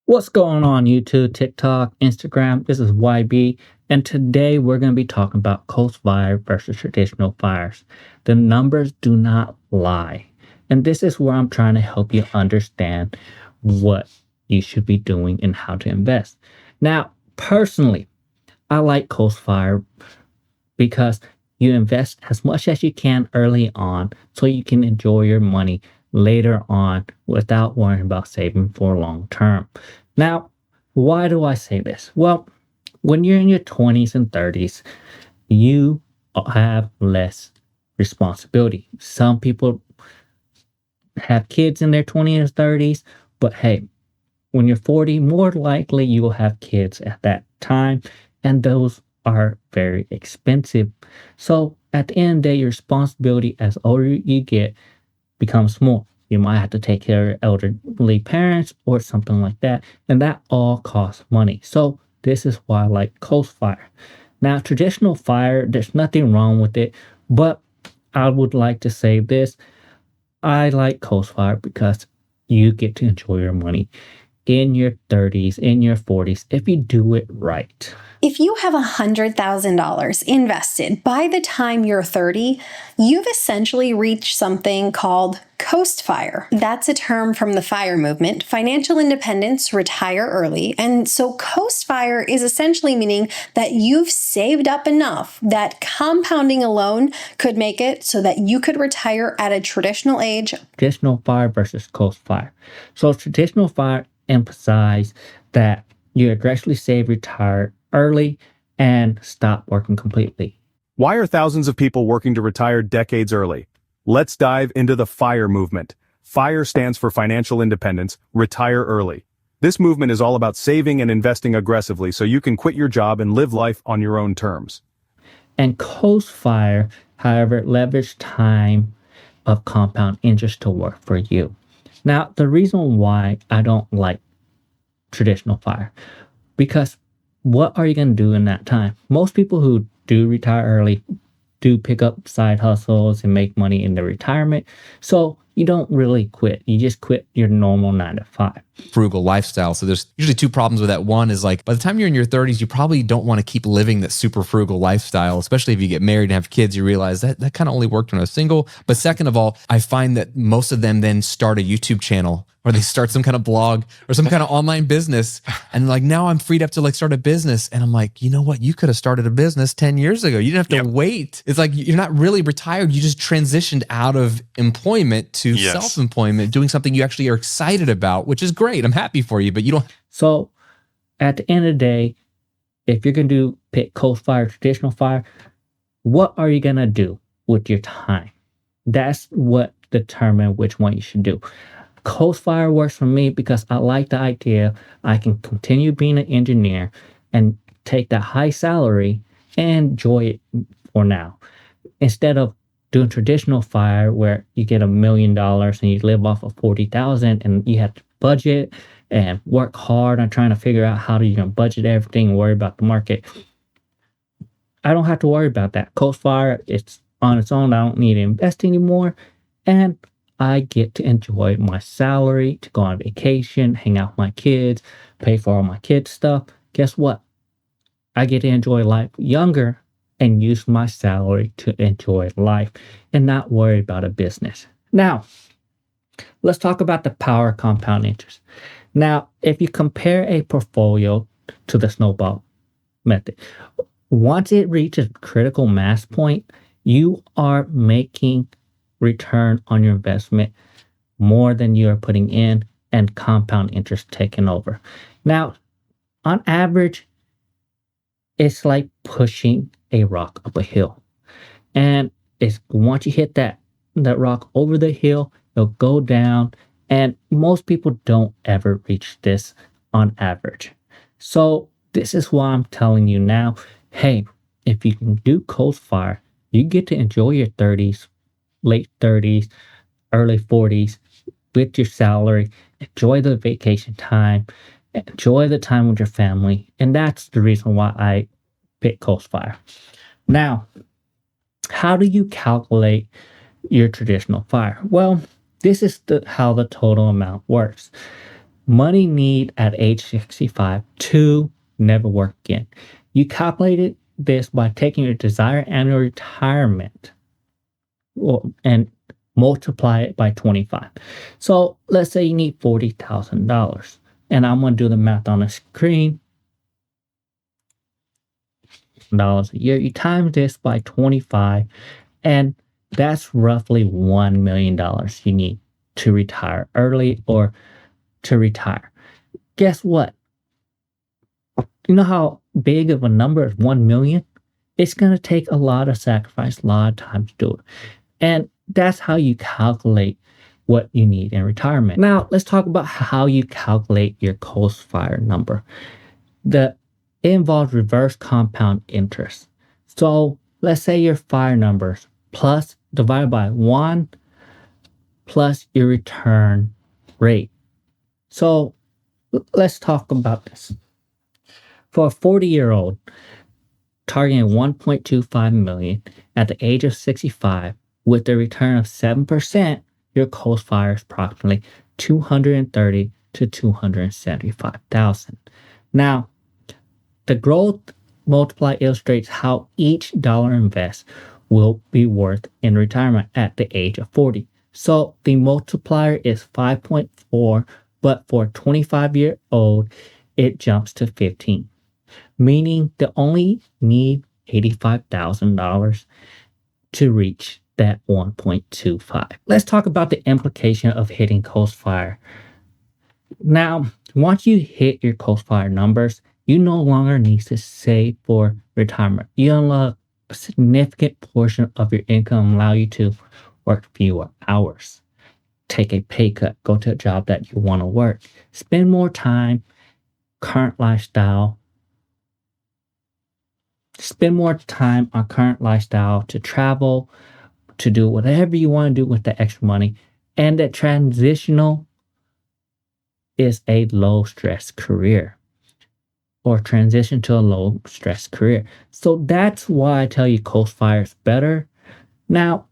What's going on YouTube, TikTok, Instagram? This is YB, and today we're going to be talking about coast fire versus traditional fires. The numbers do not lie, and this is where I'm trying to help you understand what you should be doing and how to invest. Now, personally, I like coast fire because you invest as much as you can early on so you can enjoy your money later on without worrying about saving for long term. Now, why do I say this? Well, when you're in your 20s and 30s, you have less responsibility. Some people have kids in their 20s and 30s, but hey, when you're 40, more likely you will have kids at that time, and those are very expensive. So at the end of the day, your responsibility as older you get becomes more. You might have to take care of elderly parents or something like that, and that all costs money. So this is why I like coast fire. Now, traditional fire, there's nothing wrong with it, but I would like to say this. I like coast fire because you get to enjoy your money in your 30s, in your 40s, if you do it right. If you have $100,000 invested by the time you're 30, you've essentially reached something called coast fire. That's a term from the FIRE movement, financial independence, retire early. And so coast fire is essentially meaning that you've saved up enough that compounding alone could make it so that you could retire at a traditional age. Traditional fire versus coast fire. So traditional fire emphasize that you aggressively save, retire early, and stop working completely. Why are thousands of people working to retire decades early? Let's dive into the FIRE movement. FIRE stands for Financial Independence, Retire Early. This movement is all about saving and investing aggressively so you can quit your job and live life on your own terms. And coast fire, however, leverage time of compound interest to work for you. Now, the reason why I don't like traditional fire, because what are you going to do in that time? Most people who do retire early do pick up side hustles and make money in their retirement. So you don't really quit. You just quit your normal 9 to 5. Frugal lifestyle. So there's usually two problems with that. One is like, by the time you're in your 30s, you probably don't want to keep living that super frugal lifestyle, especially if you get married and have kids. You realize that kind of only worked when I was single. But second of all, I find that most of them then start a YouTube channel or they start some kind of blog or some kind of online business. And like, now I'm freed up to like start a business. And I'm like, you know what? You could have started a business 10 years ago. You didn't have to wait. It's like, you're not really retired. You just transitioned out of employment to self-employment, doing something you actually are excited about, which is great. I'm happy for you, but you don't. So at the end of the day, if you're going to pick coast fire, traditional fire, what are you going to do with your time? That's what determines which one you should do. Coast fire works for me because I like the idea I can continue being an engineer and take that high salary and enjoy it for now. Instead of doing traditional fire where you get $1 million and you live off of 40,000 and you have to budget and work hard on trying to figure out how you're going to budget everything and worry about the market. I don't have to worry about that. Coast fire, it's on its own. I don't need to invest anymore. And I get to enjoy my salary to go on vacation, hang out with my kids, pay for all my kids' stuff. Guess what? I get to enjoy life younger and use my salary to enjoy life and not worry about a business. Now, let's talk about the power of compound interest. Now, if you compare a portfolio to the snowball method, once it reaches critical mass point, you are making return on your investment more than you are putting in and compound interest taking over. Now, on average, it's like pushing a rock up a hill. And it's once you hit that rock over the hill, it'll go down. And most people don't ever reach this on average. So this is why I'm telling you now, hey, if you can do coast fire, you get to enjoy your 30s, late 30s, early 40s with your salary, enjoy the vacation time, enjoy the time with your family. And that's the reason why I pick coast fire. Now, how do you calculate your traditional fire? Well, this is how the total amount works. money need at age 65 to never work again. You calculated this by taking your desired annual retirement and multiply it by 25. So let's say you need $40,000. And I'm going to do the math on the screen. Dollars a year. You times this by 25, and that's roughly $1 million you need to retire early or to retire. Guess what? You know how big of a number is 1 million? It's going to take a lot of sacrifice, a lot of time to do it. And that's how you calculate what you need in retirement. Now, let's talk about how you calculate your Coast-Fire number. It involves reverse compound interest. So let's say your fire numbers plus divided by 1 plus your return rate. So let's talk about this. For a 40-year-old targeting 1.25 million at the age of 65 with a return of 7%, your Coast-Fire is approximately $230,000 to $275,000. Now, the growth multiplier illustrates how each dollar invested will be worth in retirement at the age of 40. So the multiplier is 5.4, but for a 25-year-old, it jumps to 15, meaning they only need $85,000 to reach that 1.25. Let's talk about the implication of hitting Coast-Fire. Now, once you hit your Coast-Fire numbers, you no longer need to save for retirement. You unlock a significant portion of your income, allow you to work fewer hours, take a pay cut, go to a job that you want to work, spend more time, current lifestyle, spend more time on current lifestyle to travel, to do whatever you want to do with the extra money. And that transitional is a low stress career, or transition to a low stress career. So that's why I tell you Coast-Fire is better. Now,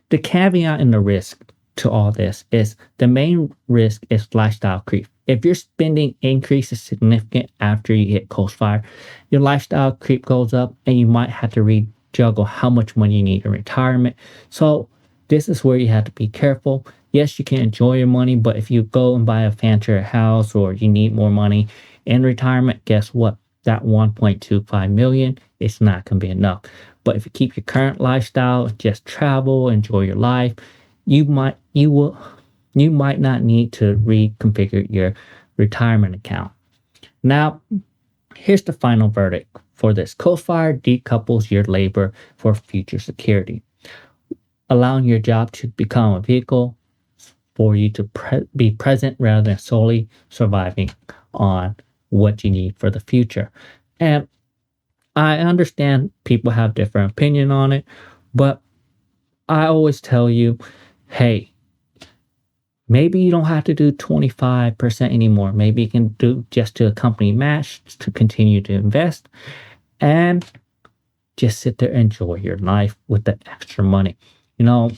the caveat and the risk to all this is the main risk is lifestyle creep. If your spending increases significant after you hit Coast-Fire, your lifestyle creep goes up and you might have to rejuggle how much money you need in retirement. So this is where you have to be careful. Yes, you can enjoy your money, but if you go and buy a fancier house or you need more money in retirement, guess what? That 1.25 million, it's not going to be enough. But if you keep your current lifestyle, just travel, enjoy your life, you might not need to reconfigure your retirement account. Now, here's the final verdict for this. Coast-Fire decouples your labor for future security, allowing your job to become a vehicle for you to be present rather than solely surviving on what you need for the future. And I understand people have different opinion on it, but I always tell you, hey, maybe you don't have to do 25% anymore. Maybe you can do just to a company match to continue to invest and just sit there and enjoy your life with the extra money. You know,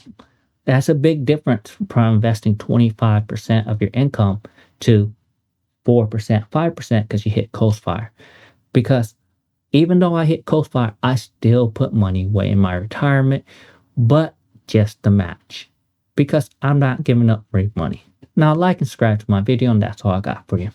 that's a big difference from investing 25% of your income to 4%, 5% because you hit Coast-Fire. Because even though I hit Coast-Fire, I still put money away in my retirement, but just the match because I'm not giving up free money. Now, like and subscribe to my video, and that's all I got for you.